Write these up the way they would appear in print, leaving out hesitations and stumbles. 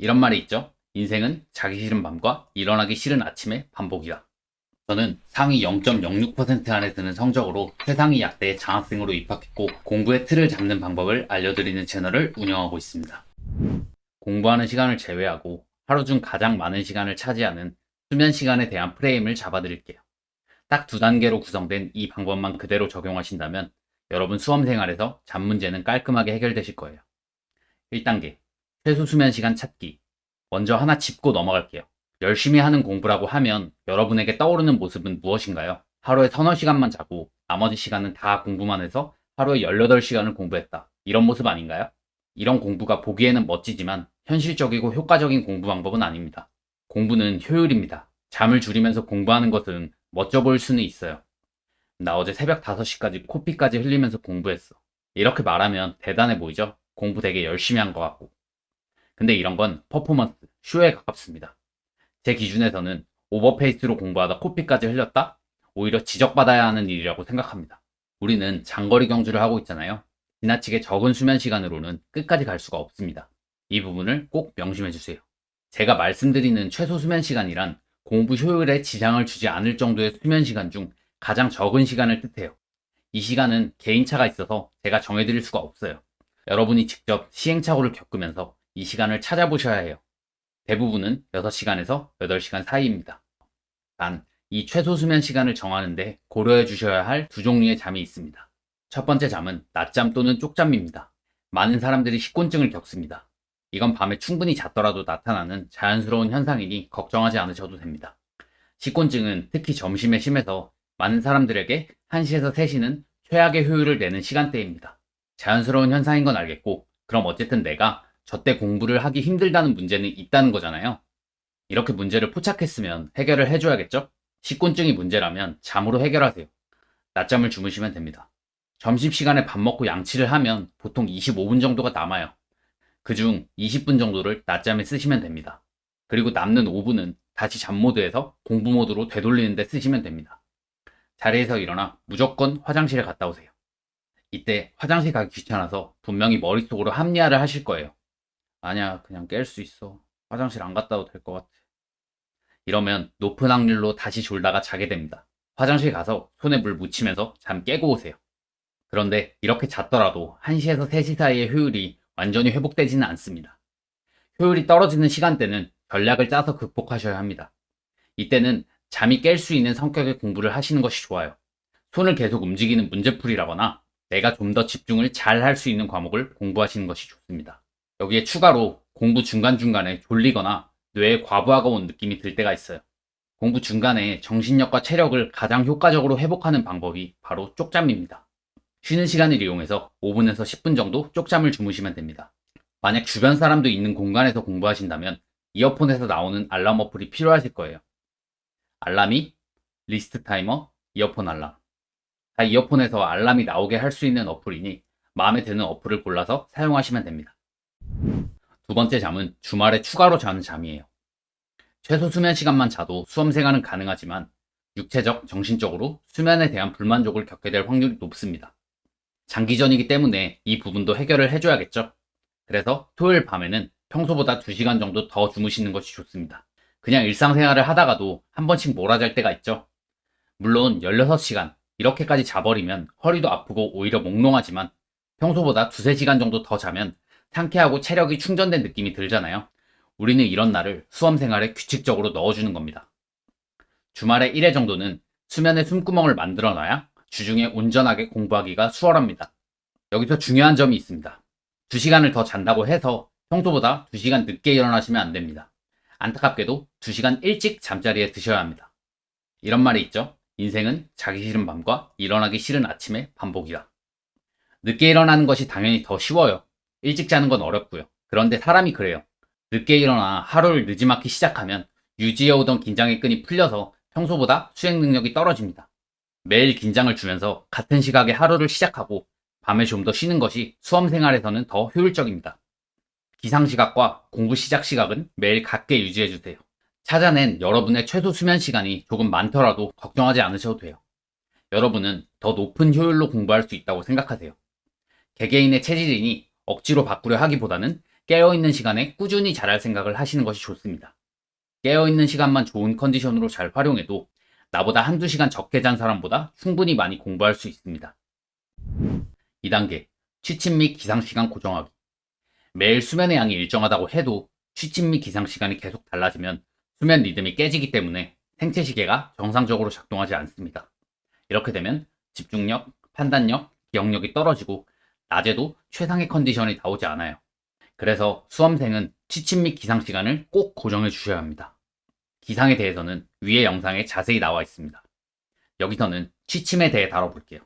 이런 말이 있죠. 인생은 자기 싫은 밤과 일어나기 싫은 아침의 반복이다. 저는 상위 0.06% 안에 드는 성적으로 최상위 약대에 장학생으로 입학했고 공부의 틀을 잡는 방법을 알려드리는 채널을 운영하고 있습니다. 공부하는 시간을 제외하고 하루 중 가장 많은 시간을 차지하는 수면 시간에 대한 프레임을 잡아드릴게요. 딱 두 단계로 구성된 이 방법만 그대로 적용하신다면 여러분 수험 생활에서 잠 문제는 깔끔하게 해결되실 거예요. 1단계, 최소 수면 시간 찾기. 먼저 하나 짚고 넘어갈게요. 열심히 하는 공부라고 하면 여러분에게 떠오르는 모습은 무엇인가요? 하루에 서너 시간만 자고 나머지 시간은 다 공부만 해서 하루에 18시간을 공부했다. 이런 모습 아닌가요? 이런 공부가 보기에는 멋지지만 현실적이고 효과적인 공부 방법은 아닙니다. 공부는 효율입니다. 잠을 줄이면서 공부하는 것은 멋져 보일 수는 있어요. 나 어제 새벽 5시까지 코피까지 흘리면서 공부했어. 이렇게 말하면 대단해 보이죠? 공부 되게 열심히 한 것 같고. 근데 이런 건 퍼포먼스, 쇼에 가깝습니다. 제 기준에서는 오버페이스로 공부하다 코피까지 흘렸다? 오히려 지적받아야 하는 일이라고 생각합니다. 우리는 장거리 경주를 하고 있잖아요. 지나치게 적은 수면 시간으로는 끝까지 갈 수가 없습니다. 이 부분을 꼭 명심해 주세요. 제가 말씀드리는 최소 수면 시간이란 공부 효율에 지장을 주지 않을 정도의 수면 시간 중 가장 적은 시간을 뜻해요. 이 시간은 개인차가 있어서 제가 정해드릴 수가 없어요. 여러분이 직접 시행착오를 겪으면서 이 시간을 찾아보셔야 해요. 대부분은 6시간에서 8시간 사이입니다. 단, 이 최소 수면 시간을 정하는데 고려해 주셔야 할 두 종류의 잠이 있습니다. 첫 번째 잠은 낮잠 또는 쪽잠입니다. 많은 사람들이 식곤증을 겪습니다. 이건 밤에 충분히 잤더라도 나타나는 자연스러운 현상이니 걱정하지 않으셔도 됩니다. 식곤증은 특히 점심에 심해서 많은 사람들에게 1시에서 3시는 최악의 효율을 내는 시간대입니다. 자연스러운 현상인 건 알겠고, 그럼 어쨌든 내가 저때 공부를 하기 힘들다는 문제는 있다는 거잖아요. 이렇게 문제를 포착했으면 해결을 해줘야겠죠? 식곤증이 문제라면 잠으로 해결하세요. 낮잠을 주무시면 됩니다. 점심시간에 밥 먹고 양치를 하면 보통 25분 정도가 남아요. 그중 20분 정도를 낮잠에 쓰시면 됩니다. 그리고 남는 5분은 다시 잠 모드에서 공부 모드로 되돌리는 데 쓰시면 됩니다. 자리에서 일어나 무조건 화장실에 갔다 오세요. 이때 화장실 가기 귀찮아서 분명히 머릿속으로 합리화를 하실 거예요. 아니야, 그냥 깰 수 있어. 화장실 안 갔다 와도 될 것 같아. 이러면 높은 확률로 다시 졸다가 자게 됩니다. 화장실 가서 손에 물 묻히면서 잠 깨고 오세요. 그런데 이렇게 잤더라도 1시에서 3시 사이의 효율이 완전히 회복되지는 않습니다. 효율이 떨어지는 시간대는 전략을 짜서 극복하셔야 합니다. 이때는 잠이 깰 수 있는 성격의 공부를 하시는 것이 좋아요. 손을 계속 움직이는 문제풀이라거나 내가 좀 더 집중을 잘 할 수 있는 과목을 공부하시는 것이 좋습니다. 여기에 추가로 공부 중간중간에 졸리거나 뇌에 과부하가 온 느낌이 들 때가 있어요. 공부 중간에 정신력과 체력을 가장 효과적으로 회복하는 방법이 바로 쪽잠입니다. 쉬는 시간을 이용해서 5분에서 10분 정도 쪽잠을 주무시면 됩니다. 만약 주변 사람도 있는 공간에서 공부하신다면 이어폰에서 나오는 알람 어플이 필요하실 거예요. 알람이, 리스트 타이머, 이어폰 알람. 다 이어폰에서 알람이 나오게 할 수 있는 어플이니 마음에 드는 어플을 골라서 사용하시면 됩니다. 두 번째 잠은 주말에 추가로 자는 잠이에요. 최소 수면 시간만 자도 수험 생활은 가능하지만 육체적, 정신적으로 수면에 대한 불만족을 겪게 될 확률이 높습니다. 장기전이기 때문에 이 부분도 해결을 해줘야겠죠. 그래서 토요일 밤에는 평소보다 2시간 정도 더 주무시는 것이 좋습니다. 그냥 일상생활을 하다가도 한 번씩 몰아잘 때가 있죠. 물론 16시간 이렇게까지 자버리면 허리도 아프고 오히려 몽롱하지만 평소보다 2~3시간 정도 더 자면 상쾌하고 체력이 충전된 느낌이 들잖아요. 우리는 이런 날을 수험 생활에 규칙적으로 넣어주는 겁니다. 주말에 1회 정도는 수면에 숨구멍을 만들어 놔야 주중에 온전하게 공부하기가 수월합니다. 여기서 중요한 점이 있습니다. 2시간을 더 잔다고 해서 평소보다 2시간 늦게 일어나시면 안 됩니다. 안타깝게도 2시간 일찍 잠자리에 드셔야 합니다. 이런 말이 있죠. 인생은 자기 싫은 밤과 일어나기 싫은 아침의 반복이다. 늦게 일어나는 것이 당연히 더 쉬워요. 일찍 자는 건 어렵고요. 그런데 사람이 그래요. 늦게 일어나 하루를 느지막이 시작하면 유지해오던 긴장의 끈이 풀려서 평소보다 수행 능력이 떨어집니다. 매일 긴장을 주면서 같은 시각에 하루를 시작하고 밤에 좀 더 쉬는 것이 수험 생활에서는 더 효율적입니다. 기상 시각과 공부 시작 시각은 매일 같게 유지해주세요. 찾아낸 여러분의 최소 수면 시간이 조금 많더라도 걱정하지 않으셔도 돼요. 여러분은 더 높은 효율로 공부할 수 있다고 생각하세요. 개개인의 체질이니 억지로 바꾸려 하기보다는 깨어있는 시간에 꾸준히 잘할 생각을 하시는 것이 좋습니다. 깨어있는 시간만 좋은 컨디션으로 잘 활용해도 나보다 한두 시간 적게 잔 사람보다 충분히 많이 공부할 수 있습니다. 2단계, 취침 및 기상시간 고정하기. 매일 수면의 양이 일정하다고 해도 취침 및 기상시간이 계속 달라지면 수면 리듬이 깨지기 때문에 생체 시계가 정상적으로 작동하지 않습니다. 이렇게 되면 집중력, 판단력, 기억력이 떨어지고 낮에도 최상의 컨디션이 나오지 않아요. 그래서 수험생은 취침 및 기상 시간을 꼭 고정해 주셔야 합니다. 기상에 대해서는 위의 영상에 자세히 나와 있습니다. 여기서는 취침에 대해 다뤄볼게요.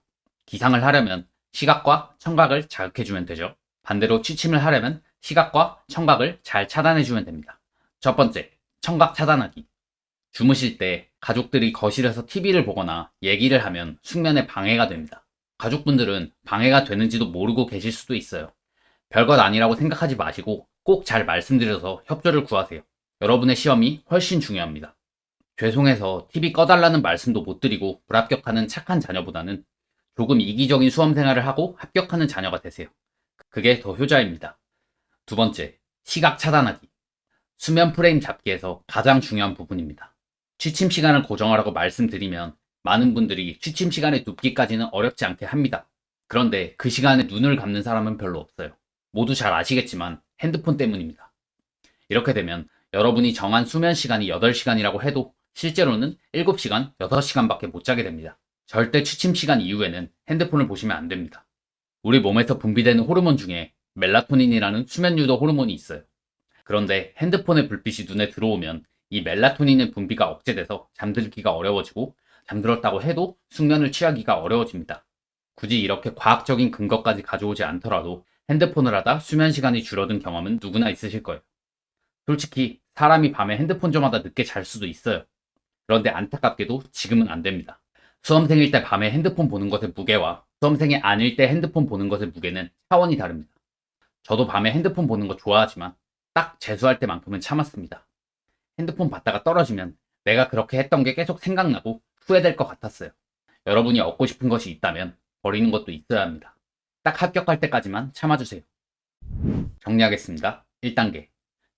기상을 하려면 시각과 청각을 자극해주면 되죠. 반대로 취침을 하려면 시각과 청각을 잘 차단해주면 됩니다. 첫 번째, 청각 차단하기. 주무실 때 가족들이 거실에서 TV를 보거나 얘기를 하면 숙면에 방해가 됩니다. 가족분들은 방해가 되는지도 모르고 계실 수도 있어요. 별것 아니라고 생각하지 마시고 꼭 잘 말씀드려서 협조를 구하세요. 여러분의 시험이 훨씬 중요합니다. 죄송해서 TV 꺼달라는 말씀도 못 드리고 불합격하는 착한 자녀보다는 조금 이기적인 수험 생활을 하고 합격하는 자녀가 되세요. 그게 더 효자입니다. 두 번째, 시각 차단하기. 수면 프레임 잡기에서 가장 중요한 부분입니다. 취침 시간을 고정하라고 말씀드리면 많은 분들이 취침 시간에 눕기까지는 어렵지 않게 합니다. 그런데 그 시간에 눈을 감는 사람은 별로 없어요. 모두 잘 아시겠지만 핸드폰 때문입니다. 이렇게 되면 여러분이 정한 수면 시간이 8시간이라고 해도 실제로는 7시간, 6시간밖에 못 자게 됩니다. 절대 취침 시간 이후에는 핸드폰을 보시면 안 됩니다. 우리 몸에서 분비되는 호르몬 중에 멜라토닌이라는 수면 유도 호르몬이 있어요. 그런데 핸드폰의 불빛이 눈에 들어오면 이 멜라토닌의 분비가 억제돼서 잠들기가 어려워지고 잠들었다고 해도 숙면을 취하기가 어려워집니다. 굳이 이렇게 과학적인 근거까지 가져오지 않더라도 핸드폰을 하다 수면 시간이 줄어든 경험은 누구나 있으실 거예요. 솔직히 사람이 밤에 핸드폰 좀 하다 늦게 잘 수도 있어요. 그런데 안타깝게도 지금은 안 됩니다. 수험생일 때 밤에 핸드폰 보는 것의 무게와 수험생이 아닐 때 핸드폰 보는 것의 무게는 차원이 다릅니다. 저도 밤에 핸드폰 보는 거 좋아하지만 딱 재수할 때만큼은 참았습니다. 핸드폰 받다가 떨어지면 내가 그렇게 했던 게 계속 생각나고 후회될 것 같았어요. 여러분이 얻고 싶은 것이 있다면 버리는 것도 있어야 합니다. 딱 합격할 때까지만 참아주세요. 정리하겠습니다. 1단계,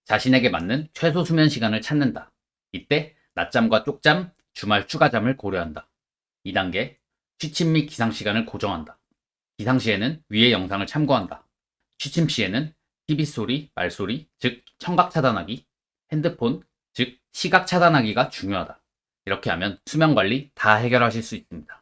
자신에게 맞는 최소 수면 시간을 찾는다. 이때 낮잠과 쪽잠, 주말 추가잠을 고려한다. 2단계, 취침 및 기상 시간을 고정한다. 기상 시에는 위의 영상을 참고한다. 취침 시에는 TV 소리, 말소리, 즉 청각 차단하기, 핸드폰, 즉 시각 차단하기가 중요하다. 이렇게 하면 수면 관리 다 해결하실 수 있습니다.